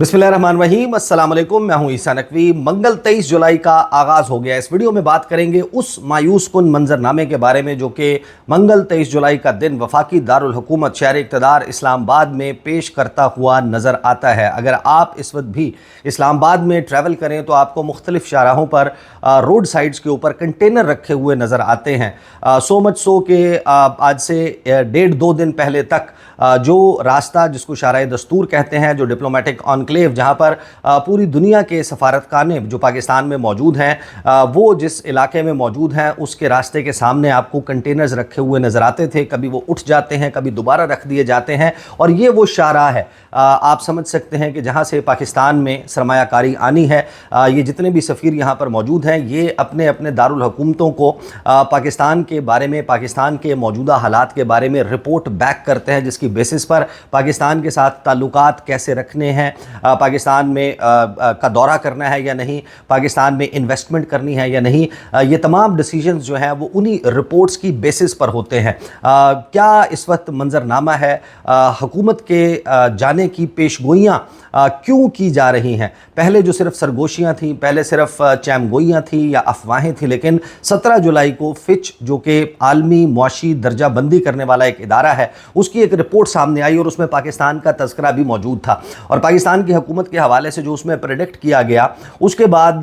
बिस्मिल्लाहिर्रहमानिर्रहीम, अस्सलाम वालेकुम। मैं हूं ईसा नकवी। मंगल 23 जुलाई का आगाज़ हो गया। इस वीडियो में बात करेंगे उस मायूस कुन मंजरनामे के बारे में जो कि मंगल 23 जुलाई का दिन वफाकी दारुल हुकूमत शहर इक़्तिदार इस्लामाबाद में पेश करता हुआ नज़र आता है। अगर आप इस वक्त भी इस्लामाबाद में ट्रैवल करें तो आपको मुख्तलिफ शाहराहों पर रोड साइड्स के ऊपर कंटेनर रखे हुए नज़र आते हैं। सो मच सो के आज से 1.5-2 दिन पहले तक जो रास्ता जिसको शाहराह दस्तूर कहते हैं, जो डिप्लोमेटिक ऑनक्लेव जहाँ पर पूरी दुनिया के सफारतखाने जो पाकिस्तान में मौजूद हैं वो जिस इलाके में मौजूद हैं उसके रास्ते के सामने आपको कंटेनर्स रखे हुए नज़र आते थे। कभी वो उठ जाते हैं, कभी दोबारा रख दिए जाते हैं और ये वो शाहराह है आप समझ सकते हैं कि जहाँ से पाकिस्तान में सरमायाकारी आनी है। ये जितने भी सफ़ीर यहाँ पर मौजूद हैं ये अपने अपने दारुल हुकूमतों को पाकिस्तान के बारे में, पाकिस्तान के मौजूदा हालात के बारे में रिपोर्ट बैक करते हैं, जिसकी बेसिस पर पाकिस्तान के साथ ताल्लुकात कैसे रखने हैं, पाकिस्तान में का दौरा करना है या नहीं, पाकिस्तान में इन्वेस्टमेंट करनी है या नहीं। ये तमाम डिसीजंस जो हैं वो उन्हीं रिपोर्ट्स की बेसिस पर होते हैं। क्या इस वक्त मंजरनामा है, हुकूमत के जाने की पेशगोइयाँ क्यों की जा रही हैं? पहले जो सिर्फ सरगोशियाँ थीं, पहले सिर्फ चैमगोइयाँ थीं या अफवाहें थीं, लेकिन 17 जुलाई को फिच जो कि आलमी मुआशी दर्जा बंदी करने वाला एक इदारा है उसकी एक रिपोर्ट सामने आई और उसमें पाकिस्तान का तज़किरा भी मौजूद था। और पाकिस्तान की हुकूमत के हवाले से जो उसमें प्रेडिक्ट किया गया उसके बाद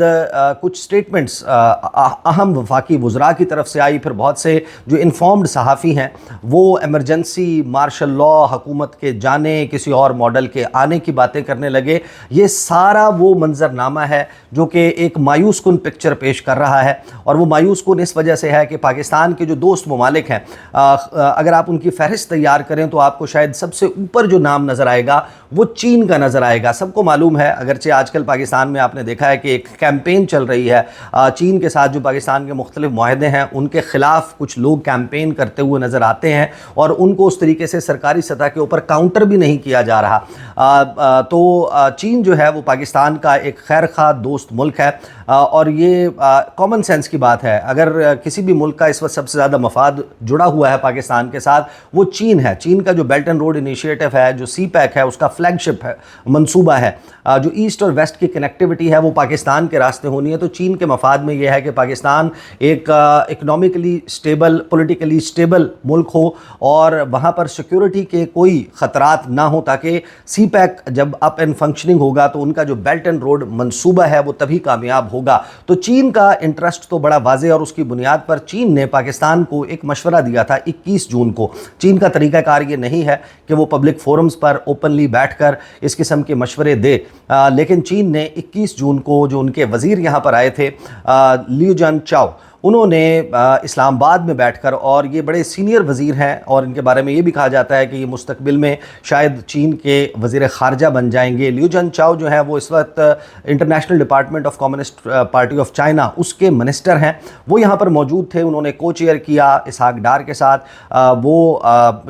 कुछ स्टेटमेंट्स अहम वफाकी वज़रा की तरफ से आई। फिर बहुत से जो इन्फॉर्म्ड सहाफ़ी हैं वो एमरजेंसी, मार्शल लॉ, हुकूमत के जाने, किसी और मॉडल के आने की बातें करने लगे। ये सारा वो मंजरनामा है जो कि एक मायूस कुन पिक्चर पेश कर रहा है। और वो मायूस कुन इस वजह से है कि पाकिस्तान के जो दोस्त ममालिक हैं, अगर आप उनकी फहरिस्त तैयार करें तो आपको शायद सबसे ऊपर जो नाम नज़र आएगा वो चीन का नज़र आएगा। सबको मालूम है, अगरचे आजकल पाकिस्तान में आपने देखा है कि एक कैंपेन चल रही है चीन के साथ, जो पाकिस्तान के मुख्तलिफ मुआहदे हैं उनके ख़िलाफ़ कुछ लोग कैंपेन करते हुए नज़र आते हैं और उनको उस तरीके से सरकारी सतह के ऊपर काउंटर भी नहीं किया जा रहा। तो चीन जो है वो पाकिस्तान का एक खैर खा दोस्त मुल्क है और ये कॉमन सेंस की बात है। अगर किसी भी मुल्क का इस वक्त सबसे ज़्यादा मफाद जुड़ा हुआ है पाकिस्तान के साथ वो चीन है। चीन का जो बेल्ट एंड रोड इनिशिएटिव है, जो CPEC है, उसका फ्लैगशिप है, मंसूबा है, जो ईस्ट और वेस्ट की कनेक्टिविटी है वो पाकिस्तान के रास्ते होनी है। तो चीन के मफाद में यह है कि पाकिस्तान एक इकनॉमिकली स्टेबल, पॉलिटिकली स्टेबल मुल्क हो और वहाँ पर सिक्योरिटी के कोई ख़तरात ना हो, ताकि CPEC जब अप एंड फंक्शनिंग होगा तो उनका जो बेल्ट एंड रोड मंसूबा है वो तभी कामयाब होगा। तो चीन का इंटरेस्ट तो बड़ा वाज़ेह और उसकी बुनियाद पर चीन ने पाकिस्तान को एक मशवरा दिया था 21 जून को। चीन का तरीक़ाकार ये नहीं है कि वो पब्लिक फोरम्स पर ओपनली बैठकर इस किस्म के मशवरे दे, लेकिन चीन ने 21 जून को जो उनके वज़ीर यहाँ पर आए थे लियू जन-चाओ, उन्होंने इस्लामाबाद में बैठकर, और ये बड़े सीनियर वज़ीर हैं और इनके बारे में ये भी कहा जाता है कि ये मुस्तकबिल में शायद चीन के वज़ीर ख़ारजा बन जाएंगे। लियू जन-चाओ जो है वो इस वक्त international department of communist party of China उसके मिनिस्टर हैं। वो यहाँ पर मौजूद थे, उन्होंने को चेयर किया इसहाक डार के साथ वो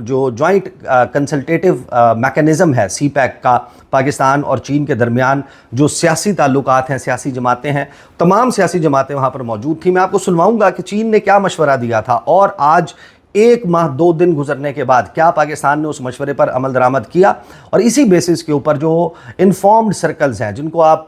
जो जॉइंट कंसल्टेटिव मैकेनिज़्म है CPEC का पाकिस्तान और चीन के दरमियान, जो सियासी ताल्लुकात हैं, सियासी जमातें हैं, तमाम सियासी जमातें वहाँ पर मौजूद थी। मैं आपको सुनवाऊंगा कि चीन ने क्या मशवरा दिया था और आज 1 माह 2 दिन गुजरने के बाद क्या पाकिस्तान ने उस मशवरे पर अमल दरामद किया। और इसी बेसिस के ऊपर जो इन्फॉर्म्ड सर्कल्स हैं, जिनको आप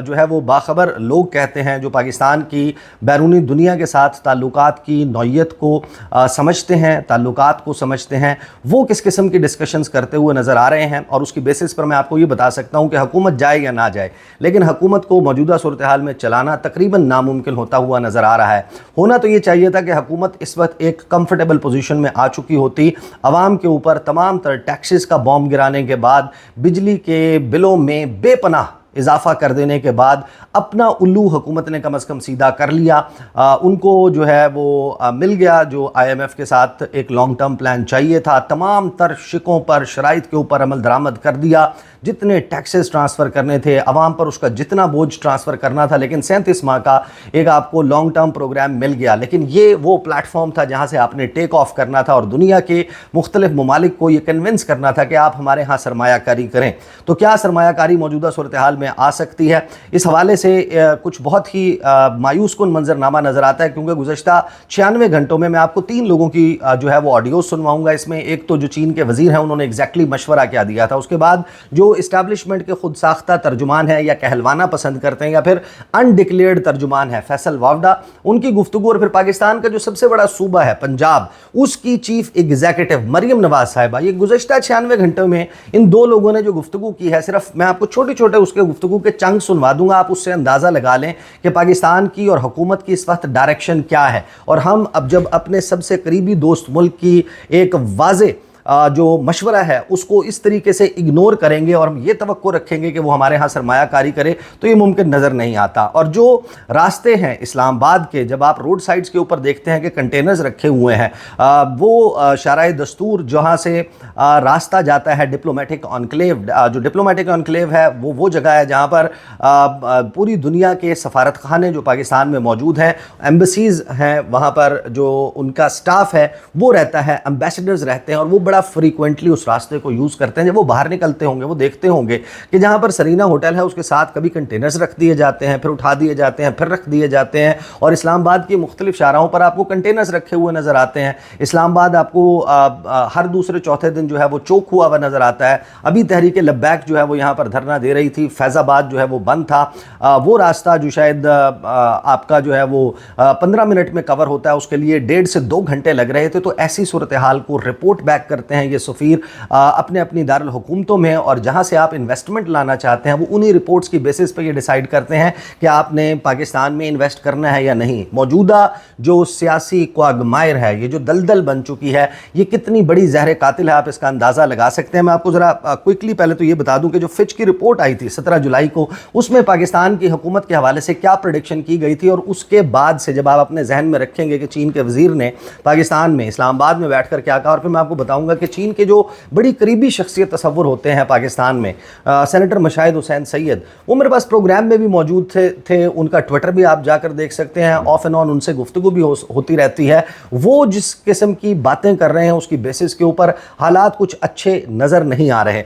जो है वो बाखबर लोग कहते हैं, जो पाकिस्तान की बैरूनी दुनिया के साथ ताल्लुकात की नौइयत को समझते हैं, ताल्लुकात को समझते हैं, वो किस किस्म की डिस्कशंस करते हुए नज़र आ रहे हैं। और उसकी बेसिस पर मैं आपको ये बता सकता हूँ कि हुकूमत जाए या ना जाए, लेकिन हुकूमत को मौजूदा सूरत हाल में चलाना तकरीबन नामुमकिन होता हुआ नज़र आ रहा है। होना तो ये चाहिए था कि हुकूमत इस वक्त एक कंफर्टेबल पोजीशन में आ चुकी होती, आवाम के ऊपर तमाम तरह टैक्सेस का बॉम्ब गिराने के बाद, बिजली के बिलों में बेपनाह इजाफा कर देने के बाद अपना उल्लू हुकूमत ने कम से कम सीधा कर लिया। उनको जो है वो मिल गया जो IMF के साथ एक लॉन्ग टर्म प्लान चाहिए था। तमाम तर शिकों पर, शराइत के ऊपर अमल दरामद कर दिया, जितने टैक्सेस ट्रांसफ़र करने थे आवाम पर उसका जितना बोझ ट्रांसफ़र करना था, लेकिन 37 माह का एक आपको लॉन्ग टर्म प्रोग्राम मिल गया। लेकिन ये वो प्लेटफॉर्म था जहाँ से आपने टेक ऑफ करना था और दुनिया के मुख्तलिफ ममालिक को ये कन्विंस करना था कि आप हमारे यहाँ सरमायाकारी करें। तो क्या सरमायाकारी मौजूदा सूरत हाल में आ सकती है। इस हवाले से कुछ बहुत ही मायूस कुन मंजरनामा नज़र आता है, क्योंकि गुज़श्ता 96 घंटों में मैं आपको 3 लोगों की जो है वो ऑडियो सुनवाऊंगा। इसमें एक तो जो चीन के वज़ीर हैं, उन्होंने एग्जैक्टली मशवरा क्या दिया था, उसके बाद जो इस्टेब्लिशमेंट के खुद साख्ता तर्जुमान है या कहलवाना पसंद करते हैं या फिर अनडिक्लेयर्ड तर्जुमान है फैसल वावडा, उनकी गुफ्तगू, और फिर पाकिस्तान का जो सबसे बड़ा सूबा है पंजाब, उसकी चीफ एग्जीक्यूटिव मरियम नवाज साहिबा। ये गुज़श्ता 96 घंटों में इन 2 लोगों ने जो गुफ्तगू की है, सिर्फ मैं आपको छोटे छोटे उसके गुफ्तगू के चंक सुनवा दूंगा, आप उससे अंदाज़ा लगा लें कि पाकिस्तान की और हुकूमत की इस वक्त डायरेक्शन क्या है। और हम अब जब अपने सबसे करीबी दोस्त मुल्क की एक वाज़े जो मशवरा है उसको इस तरीके से इग्नोर करेंगे और हम ये तवक्को रखेंगे कि वो हमारे यहाँ सरमायाकारी करे, तो ये मुमकिन नज़र नहीं आता। और जो रास्ते हैं इस्लामाबाद के, जब आप रोड साइड्स के ऊपर देखते हैं कि कंटेनर्स रखे हुए हैं, वो शाराए दस्तूर जहाँ से रास्ता जाता है डिप्लोमेटिक एन्क्लेव, जो डिप्लोमेटिक एन्क्लेव है वो जगह है जहाँ पर पूरी दुनिया के सफारत खाने जो पाकिस्तान में मौजूद हैं, एम्बेसीज़ हैं, वहाँ पर जो उनका स्टाफ है वो रहता है, एम्बेसडर्स रहते हैं, और वो बड़ा फ्रीक्वेंटली उस रास्ते को यूज़ करते हैं। जब वो बाहर निकलते होंगे वो देखते होंगे कि जहाँ पर सरीना होटल है उसके साथ कभी कंटेनर्स रख दिए जाते हैं, फिर उठा दिए जाते हैं, फिर रख दिए जाते हैं, और इस्लामाबाद की मुख्तलिफ शाहराहों पर आपको कंटेनर्स रखे हुए नज़र आते हैं। इस्लामाबाद आपको हर दूसरे चौथे दिन जो है वो चौक हुआ हुआ नज़र आता है। अभी तहरीक लब्बैक जो है वो यहाँ पर धरना दे रही थी, फैज़ाबाद जो है वो बंद था। वो रास्ता जो शायद आपका जो है वो 15 मिनट में कवर होता है, उसके लिए 1.5 से 2 घंटे लग रहे थे। तो ऐसी सूरत हाल को रिपोर्ट बैक करते हैं ये सफ़ीर अपने अपनी दारुल हुकूमतों में, और जहाँ से आप इन्वेस्टमेंट लाना चाहते हैं वो उन्हीं रिपोर्ट्स की बेसिस पे ये डिसाइड करते हैं कि आपने पाकिस्तान में इन्वेस्ट करना है या नहीं। मौजूदा जो सियासी क्वागमायर है, ये जो दलदल बन चुकी है, ये कितनी बड़ी जहर कातिल है, आप इसका अंदाज़ा लगा सकते हैं। मैं आपको ज़रा क्विकली पहले तो ये बता दूं कि जो फिच की रिपोर्ट आई थी 17 जुलाई को, उसमें पाकिस्तान की हुकूमत के हवाले से क्या प्रेडिक्शन की गई थी, और उसके बाद से जब आप अपने जहन में रखेंगे कि चीन के वज़ीर ने पाकिस्तान में इस्लामाबाद में बैठ कर क्या कहा, और फिर मैं आपको बताऊँगा कि चीन के जो बड़ी करीबी शख्सियत तस्वुर होते हैं पाकिस्तान में, सेनेटर मशाहिद हुसैन सैयद, वो मेरे पास प्रोग्राम में भी मौजूद थे। उनका ट्विटर भी आप जाकर देख सकते हैं, ऑफ एंड ऑन उनसे गुफ्तगू भी होती रहती है। वो जिस किस्म की बातें कर रहे हैं उसकी बेसिस के ऊपर हालात कुछ अच्छे नज़र नहीं आ रहे।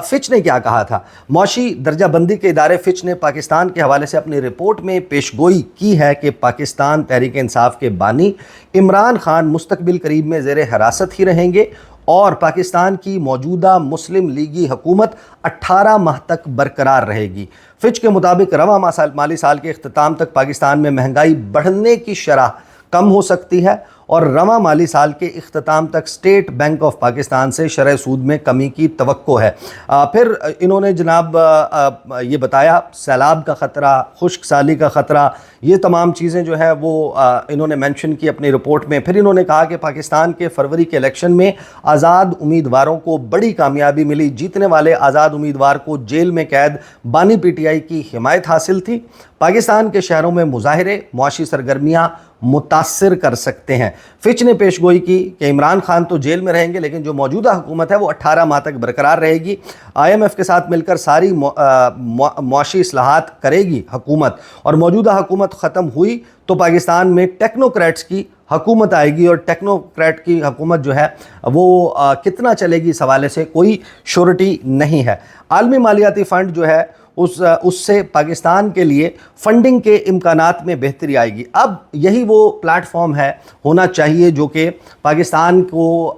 फिच ने क्या कहा था, मौशी दर्जाबंदी के इदारे फिच ने पाकिस्तान के हवाले से अपनी रिपोर्ट में पेशगोई की है कि पाकिस्तान तहरीक इंसाफ के बानी इमरान खान मुस्तकबिल करीब में ज़ेर हिरासत ही रहेंगे, और पाकिस्तान की मौजूदा मुस्लिम लीगी हुकूमत 18 माह तक बरकरार रहेगी। फिच के मुताबिक रवां माली साल के इख्तिताम तक पाकिस्तान में महंगाई बढ़ने की शरह कम हो सकती है, और रवां माली साल के इख्तिताम तक स्टेट बैंक ऑफ पाकिस्तान से शरह सूद में कमी की तवक्को है। फिर इन्होंने जनाब ये बताया सैलाब का ख़तरा, खुश्क साली का ख़तरा, ये तमाम चीज़ें जो है वो इन्होंने मेंशन की अपनी रिपोर्ट में। फिर इन्होंने कहा कि पाकिस्तान के फरवरी के इलेक्शन में आज़ाद उम्मीदवारों को बड़ी कामयाबी मिली, जीतने वाले आज़ाद उम्मीदवार को जेल में कैद बानी PTI की हिमायत हासिल थी। पाकिस्तान के शहरों में मुजाहिरे मुआशी सरगर्मियाँ मुतासिर कर सकते हैं। फिच ने पेशगोई की कि इमरान खान तो जेल में रहेंगे, लेकिन जो मौजूदा हुकूमत है वो 18 माह तक बरकरार रहेगी। IMF के साथ मिलकर सारी मुआशी इस्लाहात करेगी हुकूमत, और मौजूदा हुकूमत ख़त्म हुई तो पाकिस्तान में टेक्नोक्रेट्स की हुकूमत आएगी, और टेक्नोक्रेट की हुकूमत जो है वो कितना चलेगी इस हवाले से कोई श्योरिटी नहीं है। आलमी मालियाती फ़ंड जो है उससे पाकिस्तान के लिए फंडिंग के इम्कानात में बेहतरी आएगी। अब यही वो प्लेटफॉर्म है होना चाहिए जो कि पाकिस्तान को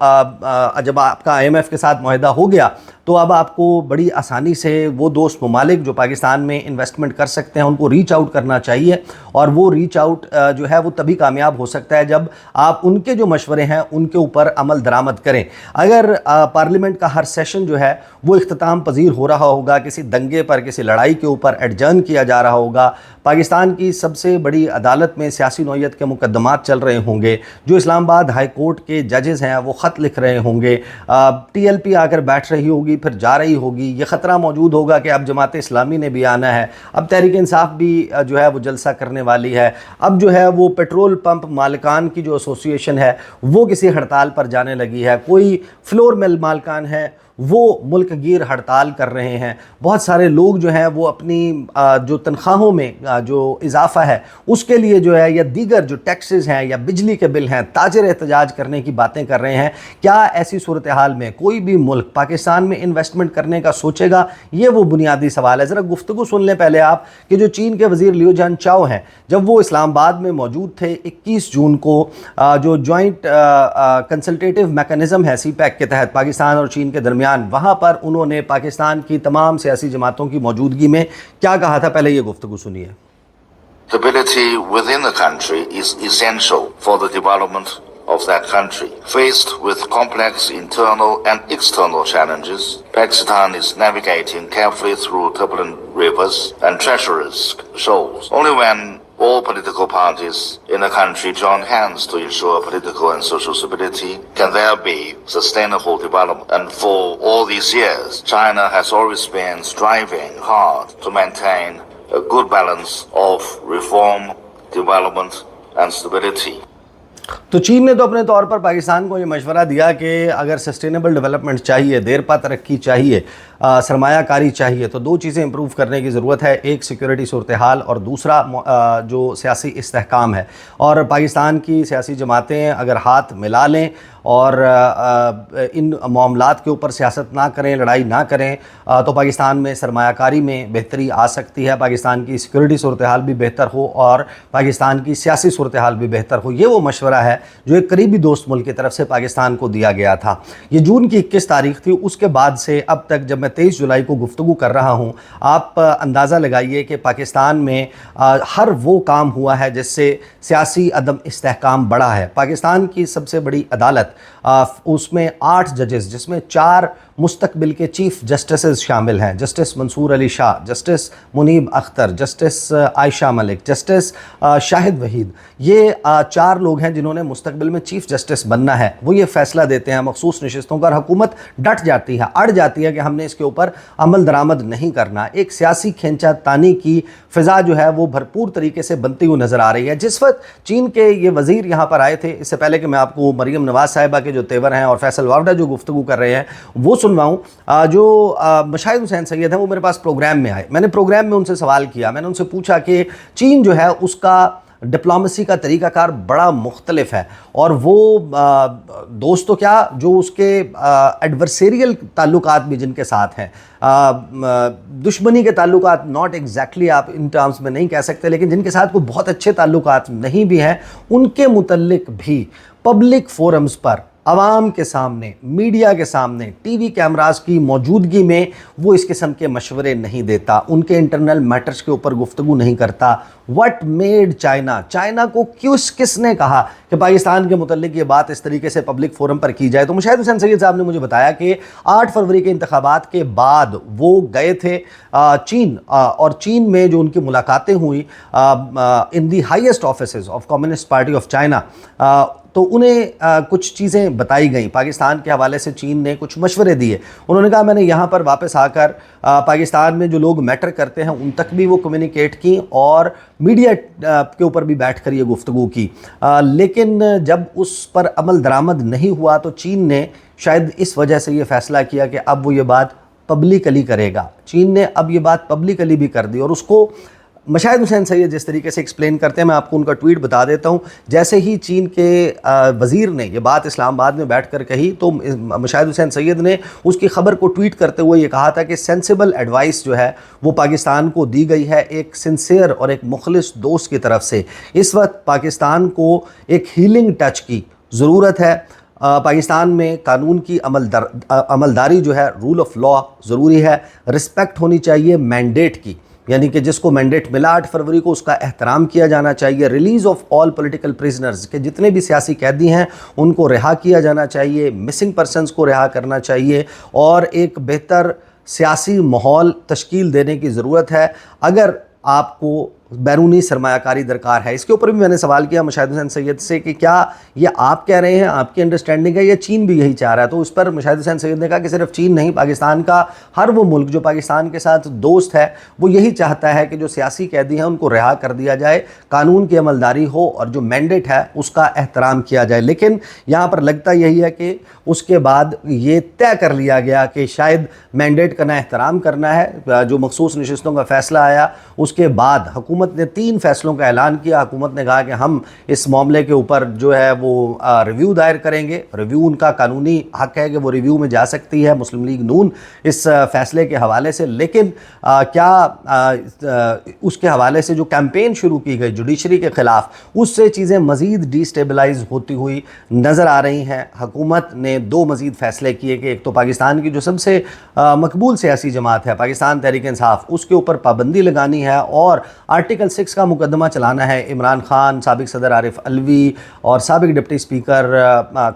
जब आपका IMF के साथ मुआहदा हो गया तो अब आपको बड़ी आसानी से वो दोस्त ममालिक जो पाकिस्तान में इन्वेस्टमेंट कर सकते हैं उनको रीच आउट करना चाहिए, और वो रीच आउट जो है वो तभी कामयाब हो सकता है जब आप उनके जो मशवरे हैं उनके ऊपर अमल दरामद करें। अगर पार्लियामेंट का हर सेशन जो है वो इख्तिताम पजीर हो रहा होगा, किसी दंगे पर, किसी लड़ाई के ऊपर एडजर्न किया जा रहा होगा, पाकिस्तान की सबसे बड़ी अदालत में सियासी नौयत के मुकदमात चल रहे होंगे, जो इस्लामाबाद हाई कोर्ट के जजेस हैं वो ख़त लिख रहे होंगे, TLP आकर बैठ रही होगी फिर जा रही होगी, ये ख़तरा मौजूद होगा कि अब जमात इस्लामी ने भी आना है, अब तहरीक इंसाफ भी जो है वो जलसा करने वाली है, अब जो है वो पेट्रोल पंप मालिकान की जो एसोसिएशन है वो किसी हड़ताल पर जाने लगी है, कोई फ्लोर मिल मालिकान है وہ ملک گیر ہڑتال کر رہے ہیں. بہت سارے لوگ جو ہیں وہ اپنی جو تنخواہوں میں جو اضافہ ہے اس کے لیے جو ہے یا دیگر جو ٹیکسز ہیں یا بجلی کے بل ہیں تاجر احتجاج کرنے کی باتیں کر رہے ہیں. کیا ایسی صورتحال میں کوئی بھی ملک پاکستان میں انویسٹمنٹ کرنے کا سوچے گا؟ یہ وہ بنیادی سوال ہے. ذرا گفتگو سن لیں پہلے آپ کہ جو چین کے وزیر لیو جان چاؤ ہیں جب وہ اسلام آباد میں موجود تھے 21 جون کو جو جوائنٹ کنسلٹیٹیو میکانزم ہے سی پیک کے تحت پاکستان اور چین کے درمیان، وہاں پر انہوں نے پاکستان کی تمام سیاسی جماعتوں کی موجودگی میں کیا کہا تھا؟ پہلے یہ گفتگو سنیے. Stability within the country is essential for the development of that country. Faced with complex internal and external challenges, Pakistan is navigating carefully through turbulent rivers and treacherous shoals. Only when all political parties in the country join hands to ensure political and social stability can there be sustainable development. And for all these years, China has always been striving hard to maintain a good balance of reform, development and stability. تو چین نے تو اپنے طور پر پاکستان کو یہ مشورہ دیا کہ اگر سسٹینیبل ڈیولپمنٹ چاہیے، دیر پا ترقی چاہیے، سرمایہ کاری چاہیے تو دو چیزیں امپروو کرنے کی ضرورت ہے، ایک سیکیورٹی صورتحال اور دوسرا جو سیاسی استحکام ہے. اور پاکستان کی سیاسی جماعتیں اگر ہاتھ ملا لیں اور ان معاملات کے اوپر سیاست نہ کریں، لڑائی نہ کریں تو پاکستان میں سرمایہ کاری میں بہتری آ سکتی ہے، پاکستان کی سیکیورٹی صورتحال بھی بہتر ہو اور پاکستان کی سیاسی صورتحال بھی بہتر ہو. یہ وہ مشورہ ہے جو ایک قریبی دوست ملک کی طرف سے پاکستان کو دیا گیا تھا. یہ جون کی 21 تاریخ تھی. اس کے بعد سے اب تک جب میں 23 جولائی کو گفتگو کر رہا ہوں، آپ اندازہ لگائیے کہ پاکستان میں ہر وہ کام ہوا ہے جس سے سیاسی عدم استحکام بڑھا ہے. پاکستان کی سب سے بڑی عدالت اس میں 8 ججز جس میں 4 مستقبل کے چیف جسٹسز شامل ہیں، جسٹس منصور علی شاہ، جسٹس منیب اختر، جسٹس عائشہ ملک، جسٹس شاہد وحید، یہ 4 لوگ ہیں جنہوں نے مستقبل میں چیف جسٹس بننا ہے. وہ یہ فیصلہ دیتے ہیں مخصوص نشستوں کا، اور حکومت ڈٹ جاتی ہے، اڑ جاتی ہے کہ ہم نے اس کے اوپر عمل درآمد نہیں کرنا. ایک سیاسی کھینچا تانی کی فضا جو ہے وہ بھرپور طریقے سے بنتی ہوئی نظر آ رہی ہے. جس وقت چین کے یہ وزیر یہاں پر آئے تھے، اس سے پہلے کہ میں آپ کو مریم نواز صاحبہ کے جو تیور ہیں اور فیصل واوڈہ جو گفتگو کر رہے ہیں وہ سنواؤں، جو مشاہد حسین سید ہیں وہ میرے پاس پروگرام میں آئے. میں نے پروگرام میں ان سے سوال کیا، میں نے ان سے پوچھا کہ چین جو ہے اس کا ڈپلومیسی کا طریقہ کار بڑا مختلف ہے، اور وہ دوست تو کیا جو اس کے ایڈورسیریل تعلقات بھی جن کے ساتھ ہیں، دشمنی کے تعلقات ناٹ ایگزیکٹلی آپ ان ٹرمز میں نہیں کہہ سکتے، لیکن جن کے ساتھ کوئی بہت اچھے تعلقات نہیں بھی ہیں، ان کے متعلق بھی پبلک فورمز پر، عوام کے سامنے، میڈیا کے سامنے، ٹی وی کیمراز کی موجودگی میں وہ اس قسم کے مشورے نہیں دیتا، ان کے انٹرنل میٹرز کے اوپر گفتگو نہیں کرتا. What made China? چائنا کو کس نے کہا کہ پاکستان کے متعلق یہ بات اس طریقے سے پبلک فورم پر کی جائے؟ تو مشاہد حسین سید صاحب نے مجھے بتایا کہ 8 فروری کے انتخابات کے بعد وہ گئے تھے چین، اور چین میں جو ان کی ملاقاتیں ہوئی in the highest offices of Communist Party of China, تو انہیں کچھ چیزیں بتائی گئیں. پاکستان کے حوالے سے چین نے کچھ مشورے دیے. انہوں نے کہا میں نے یہاں پر واپس آ کر پاکستان میں جو لوگ میٹر کرتے ہیں ان تک بھی وہ کمیونیکیٹ کی اور میڈیا کے اوپر بھی بیٹھ کر یہ گفتگو کی، لیکن جب اس پر عمل درآمد نہیں ہوا تو چین نے شاید اس وجہ سے یہ فیصلہ کیا کہ اب وہ یہ بات پبلکلی کرے گا. چین نے اب یہ بات پبلکلی بھی کر دی، اور اس کو مشاہد حسین سید جس طریقے سے ایکسپلین کرتے ہیں، میں آپ کو ان کا ٹویٹ بتا دیتا ہوں. جیسے ہی چین کے وزیر نے یہ بات اسلام آباد میں بیٹھ کر کہی تو مشاہد حسین سید نے اس کی خبر کو ٹویٹ کرتے ہوئے یہ کہا تھا کہ سینسیبل ایڈوائس جو ہے وہ پاکستان کو دی گئی ہے ایک سنسیئر اور ایک مخلص دوست کی طرف سے. اس وقت پاکستان کو ایک ہیلنگ ٹچ کی ضرورت ہے. پاکستان میں قانون کی عملداری جو ہے، رول آف لا ضروری ہے، رسپیکٹ ہونی چاہیے مینڈیٹ کی، یعنی کہ جس کو مینڈیٹ ملا 8 فروری کو اس کا احترام کیا جانا چاہیے. Release of all political prisoners, کہ جتنے بھی سیاسی قیدی ہیں ان کو رہا کیا جانا چاہیے، مسنگ پرسنز کو رہا کرنا چاہیے، اور ایک بہتر سیاسی ماحول تشکیل دینے کی ضرورت ہے. اگر آپ کو बैरूनी सरमायाकारी दरकार है। इसके ऊपर भी मैंने सवाल किया मुशाहिद हुसैन सैयद से कि क्या ये आप कह रहे हैं, आपकी अंडरस्टैंडिंग है, या चीन भी यही चाह रहा है? तो उस पर मुशाहिद हुसैन सैयद ने कहा कि सिर्फ चीन नहीं, पाकिस्तान का हर वो मुल्क जो पाकिस्तान के साथ दोस्त है वो यही चाहता है कि जो सियासी कैदी हैं उनको रिहा कर दिया जाए, कानून की अमलदारी हो और जो मैंडेट है उसका एहतराम किया जाए। लेकिन यहाँ पर लगता यही है कि उसके बाद ये तय कर लिया गया कि शायद मैंडेट का ना एहतराम करना है। जो मखसूस नशिस्तों का फ़ैसला आया उसके बाद हुकूमत ने 3 फैसलों का ऐलान किया। हुकूमत ने कहा कि हम इस मामले के ऊपर जो है वो रिव्यू दायर करेंगे। रिव्यू उनका कानूनी हक है कि वो रिव्यू में जा सकती है मुस्लिम लीग नून इस फैसले के हवाले से। लेकिन उसके हवाले से जो कैंपेन शुरू की गई जुडिशरी के ख़िलाफ़, उससे चीज़ें मज़ीद डिस्टेबलाइज होती हुई नज़र आ रही हैं। हुकूमत ने 2 मज़ीद फ़ैसले किए कि एक तो पाकिस्तान की जो सबसे मकबूल सियासी जमात है पाकिस्तान तहरीक इंसाफ, उसके ऊपर पाबंदी लगानी है और आर्टिकल 6 का मुकदमा चलाना है। इमरान खान, साबिक सदर आरिफ अलवी और साबिक डिप्टी स्पीकर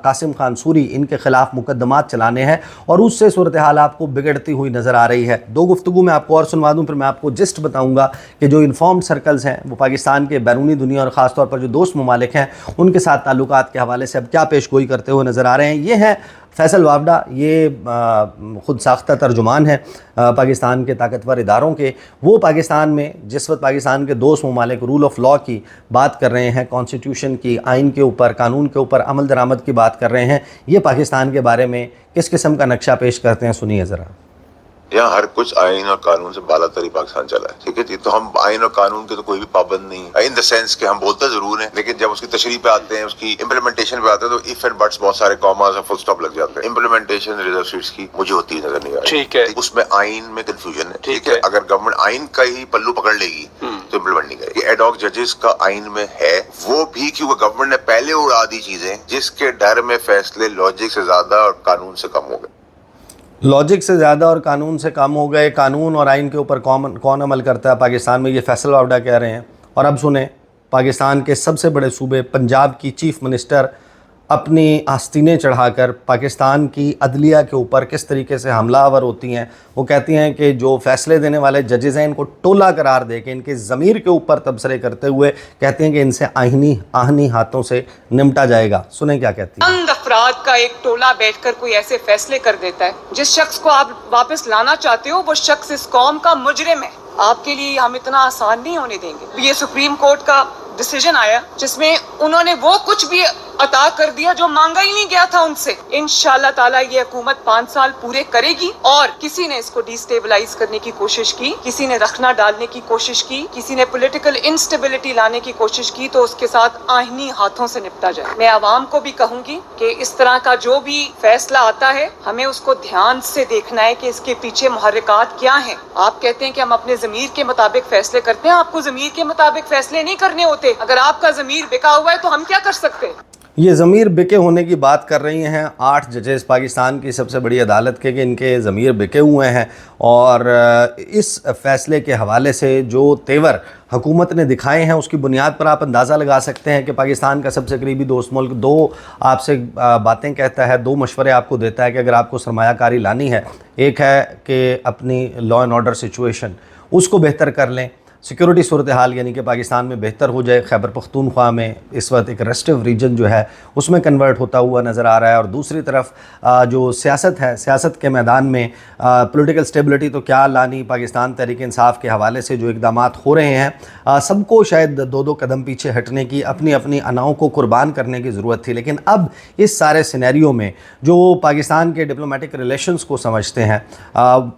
कासिम खान सूरी, इनके ख़िलाफ़ मुकदमात चलाने हैं और उससे सूरत हाल आपको बिगड़ती हुई नज़र आ रही है। 2 गुफ्तगू मैं आपको और सुनवा दूँ, फिर मैं आपको जिस्ट बताऊँगा कि जो इन्फॉर्म्ड सर्कल्स हैं वो पाकिस्तान के बैरूनी दुनिया और ख़ास तौर पर जो दोस्त ममालिक हैं उनके साथ ताल्लुकात के हवाले से अब क्या पेशगोई करते हुए नज़र आ रहे हैं। ये हैं फैसल वावडा, ये ख़ुद साख्ता तर्जुमान है पाकिस्तान के ताकतवर इदारों के। वो पाकिस्तान में जिस वक्त पाकिस्तान के दोस्त ममालिक रूल ऑफ़ लॉ की बात कर रहे हैं, कॉन्स्टिट्यूशन की, आइन के ऊपर, कानून के ऊपर अमल दरामद की बात कर रहे हैं, ये पाकिस्तान के बारे में किस किस्म का नक्शा पेश करते हैं, सुनिए ज़रा। यहाँ हर कुछ आइन और कानून से बालातर ही पाकिस्तान चला है, ठीक है जी। तो हम आइन और कानून के तो कोई भी पाबंद नहीं है, इन द सेंस कि हम बोलते जरूर हैं, लेकिन जब उसकी तशरीह पे आते हैं, उसकी इम्प्लीमेंटेशन पे आते हैं, तो इफ एंड बट्स बहुत सारे कॉमास और फुल स्टॉप लग जाते हैं। इम्प्लीमेंटेशन रिजर्व सीट्स की मुझे होती नजर नहीं आ रही, ठीक है। उसमें आइन में कंफ्यूजन है, ठीक है। अगर गवर्नमेंट आइन का ही पल्लू पकड़ लेगी तो इम्प्लीमेंट नहीं करेगी। एडॉक जजेस का आइन में है, वो भी क्योंकि गवर्नमेंट ने पहले उड़ा दी चीजें, जिसके डर में फैसले लॉजिक से ज्यादा और कानून से कम हो गए। लॉजिक से ज़्यादा और कानून से कम हो गए। कानून और आइन के ऊपर कौन अमल करता है पाकिस्तान में, ये फैसल वावडा कह रहे हैं। और अब सुने, पाकिस्तान के सबसे बड़े सूबे पंजाब की चीफ मिनिस्टर अपनी आस्तीनें चढ़ाकर पाकिस्तान की अदलिया के ऊपर किस तरीके से हमलावर होती हैं। वो कहती हैं कि जो फ़ैसले देने वाले जजेज़ हैं इनको टोला करार दे के इनके ज़मीर के ऊपर तबसरे करते हुए कहते हैं कि इनसे आहनी हाथों से निमटा जाएगा। सुने क्या कहती हैं। चंद अफराद का एक टोला बैठकर कोई ऐसे फैसले कर देता है, जिस शख्स को आप वापस लाना चाहते हो वो शख्स इस कौम का मुजरिम है। आपके लिए हम इतना आसान नहीं होने देंगे। ये सुप्रीम कोर्ट का डिसीजन आया जिसमें उन्होंने वो कुछ भी अता कर दिया जो मांगा ही नहीं गया था उनसे। इंशाअल्लाह ताला ये हुकूमत 5 साल पूरे करेगी। और किसी ने इसको डिस्टेबलाइज करने की कोशिश की, किसी ने रखना डालने की कोशिश की, किसी ने पॉलिटिकल इंस्टेबिलिटी लाने की कोशिश की, तो उसके साथ आईनी हाथों से निपटा जाए। मैं आवाम को भी कहूंगी कि इस तरह का जो भी फैसला आता है हमें उसको ध्यान से देखना है कि इसके पीछे मुहर्रिकात क्या हैं। आप कहते हैं कि हम अपने ज़मीर के मुताबिक फैसले करते हैं, आपको ज़मीर के मुताबिक फैसले नहीं करने होते। अगर आपका ज़मीर बिका हुआ है तो हम क्या कर सकते हैं। ये ज़मीर बिके होने की बात कर रही हैं 8 जजेस पाकिस्तान की सबसे बड़ी अदालत के कि इनके ज़मीर बिके हुए हैं। और इस फ़ैसले के हवाले से जो तेवर हुकूमत ने दिखाए हैं उसकी बुनियाद पर आप अंदाज़ा लगा सकते हैं कि पाकिस्तान का सबसे करीबी दोस्त मुल्क 2 आपसे बातें कहता है, 2 मशवरे आपको देता है कि अगर आपको सरमायाकारी लानी है, एक है कि अपनी लॉ एंड ऑर्डर सिचुएशन उसको बेहतर कर लें, सिक्योरिटी सूरत हाल यानी कि पाकिस्तान में बेहतर हो जाए। खैबर पख्तूनख्वा में इस वक्त एक रेस्टिव रीजन जो है उसमें कन्वर्ट होता हुआ नज़र आ रहा है। और दूसरी तरफ जो सियासत है, सियासत के मैदान में पॉलिटिकल स्टेबिलिटी तो क्या लानी, पाकिस्तान तहरीक इंसाफ के हवाले से जो इक़दामात हो रहे हैं, सबको शायद 2-2 कदम पीछे हटने की, अपनी अपनी अनाओं को कुर्बान करने की ज़रूरत थी। लेकिन अब इस सारे सिनेरियो में जो पाकिस्तान के डिप्लोमेटिक रिलेशंस को समझते हैं,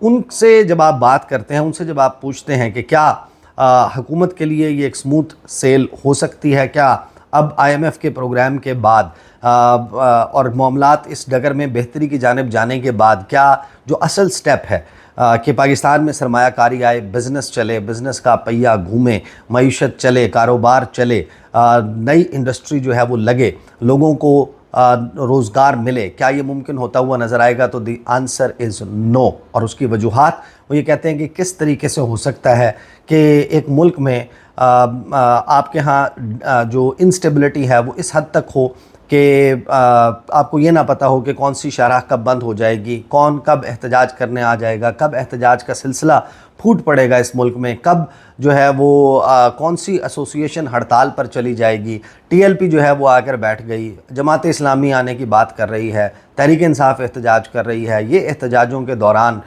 उनसे जब आप बात करते हैं, उनसे जब आप पूछते हैं कि क्या हुकूमत के लिए ये एक स्मूथ सेल हो सकती है, क्या अब IMF के प्रोग्राम के बाद और मामलात इस डगर में बेहतरी की जानिब जाने के बाद क्या जो असल स्टेप है कि पाकिस्तान में सरमायाकारी आए, बिज़नेस चले, बिज़नेस का पहिया घूमे, मईशत चले, कारोबार चले, नई इंडस्ट्री जो है वो लगे, लोगों को रोज़गार मिले, क्या ये मुमकिन होता हुआ नज़र आएगा? तो दी आंसर इज़ नो। और उसकी वजूहात वो ये कहते हैं कि किस तरीके से हो सकता है कि एक मुल्क में आपके यहाँ जो इंस्टेबिलिटी है वो इस हद तक हो कि आपको ये ना पता हो कि कौन सी शरह कब बंद हो जाएगी, कौन कब एहतजाज करने आ जाएगा, कब एहतजाज का सिलसिला फूट पड़ेगा इस मुल्क में, कब जो है वो कौन सी एसोसिएशन हड़ताल पर चली जाएगी। टीएलपी जो है वो आकर बैठ गई, जमात इस्लामी आने की बात कर रही है, तहरीक इंसाफ एहतजाज कर रही है। ये एहतजाजों के दौरान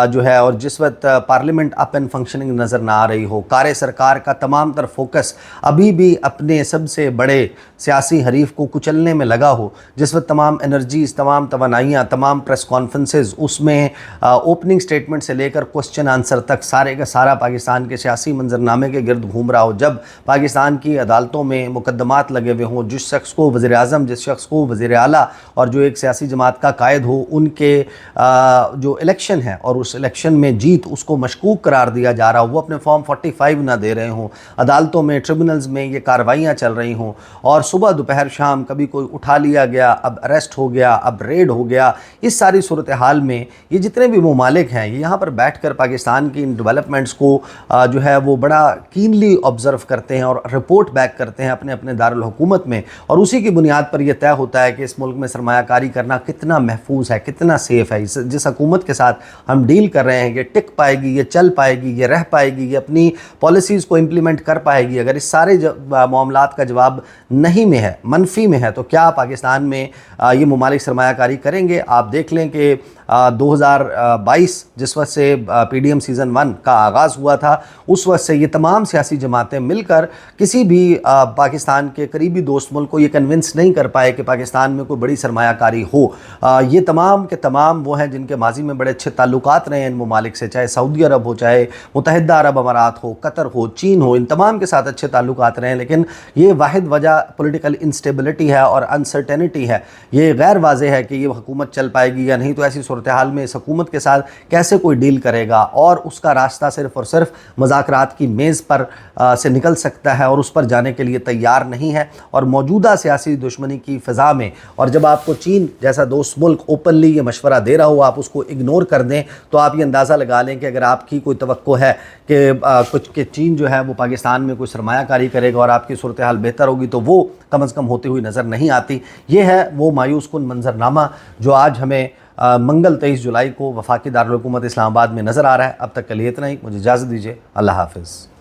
जो है और जिस वक्त पार्लियामेंट अप एंड फंक्शनिंग नज़र ना आ रही हो, कार्य सरकार का तमाम तर फोकस अभी भी अपने सबसे बड़े सियासी हरीफ को कुचलने में लगा हो, जिस वक्त तमाम एनर्जीज़, तमाम तवानाइयाँ, तमाम प्रेस कॉन्फ्रेंसेस, उसमें ओपनिंग स्टेटमेंट से लेकर क्वेश्चन आंसर तक सारे का सारा पाकिस्तान के सियासी मंजरनामे के गिर्द घूम रहा हो, जब पाकिस्तान की अदालतों में मुकदमात लगे हुए हों, जिस शख्स को वज़ीर आज़म, जिस शख्स को वज़ीर आला और जो एक सियासी जमात का कायद हो, उनके जो इलेक्शन है और उस इलेक्शन में जीत उसको मशकूक करार दिया जा रहा हो, वो अपने फॉर्म 45 ना दे रहे हों, अदालतों में, ट्रिब्यूनल्स में ये कार्रवाइयाँ चल रही हों, और सुबह दोपहर शाम कभी कोई उठा लिया गया, अब अरेस्ट हो गया, अब रेड हो गया। इस सारी सूरत हाल में ये जितने भी ममालिक हैं, ये यहाँ पर बैठ कर पाकिस्तान की इन डेवलपमेंट्स को जो है वो बड़ा कीनली ऑब्ज़र्व करते हैं और रिपोर्ट बैक करते हैं अपने अपने दारुल हुकूमत में, और उसी की बुनियाद पर यह तय होता है कि इस मुल्क में सरमायाकारी करना कितना महफूज है, कितना सेफ़ है। जिस हुकूमत के साथ हम डील कर रहे हैं, ये टिक पाएगी, ये चल पाएगी, ये रह पाएगी, ये अपनी पॉलिसीज़ को इम्प्लीमेंट कर पाएगी। अगर इस सारे मामलात का जवाब नहीं में है, मनफी में है, तो क्या पाकिस्तान में ये ममालिक सरमायाकारी करेंगे? आप देख लें कि 2022 जिस वक्त से पीडीएम सीज़न 1 का आगाज़ हुआ था, उस वक्त से ये तमाम सियासी जमातें मिलकर किसी भी पाकिस्तान के करीबी दोस्त मुल्क को ये कन्विंस नहीं कर पाए कि पाकिस्तान में कोई बड़ी सरमायाकारी हो। ये तमाम के तमाम वो हैं जिनके माजी में बड़े अच्छे ताल्लुकात रहे हैं इन ममालिक से, चाहे सऊदी अरब हो, चाहे मुत्तहिदा अरब अमारात हो, कतर हो, चीन हो, इन तमाम के साथ अच्छे ताल्लुकात रहे हैं। लेकिन ये वाहिद वजह पॉलिटिकल इंस्टेबिलिटी है और अनसर्टेनिटी है। ये गैर वाज़ेह है कि ये हुकूमत चल पाएगी या नहीं, तो ऐसी सूरत हाल में इस हुकूमत के साथ कैसे कोई डील करेगा, और उसका रास्ता सिर्फ़ और सिर्फ मुज़ाकरात की मेज़ पर से निकल सकता है, और उस पर जाने के लिए तैयार नहीं है। और मौजूदा सियासी दुश्मनी की फ़िज़ा में, और जब आपको चीन जैसा दोस्त मुल्क ओपनली ये मशवरा दे रहा हो, आप उसको इग्नोर कर दें, तो आप ये अंदाज़ा लगा लें कि अगर आपकी कोई तवक्को है कि चीन जो है वो पाकिस्तान में कोई सरमायाकारी करेगा और आपकी सूरत हाल बेहतर होगी, तो वो कम अज़ कम होती हुई नज़र नहीं आती। ये है वो मायूस कुन मंजरनामा जो आज हमें मंगल 23 जुलाई को वफाकी दारुल हुकूमत इस्लामाबाद में नज़र आ रहा है। अब तक के लिए इतना ही, मुझे इजाज़त दीजिए। अल्लाह हाफ़िज़।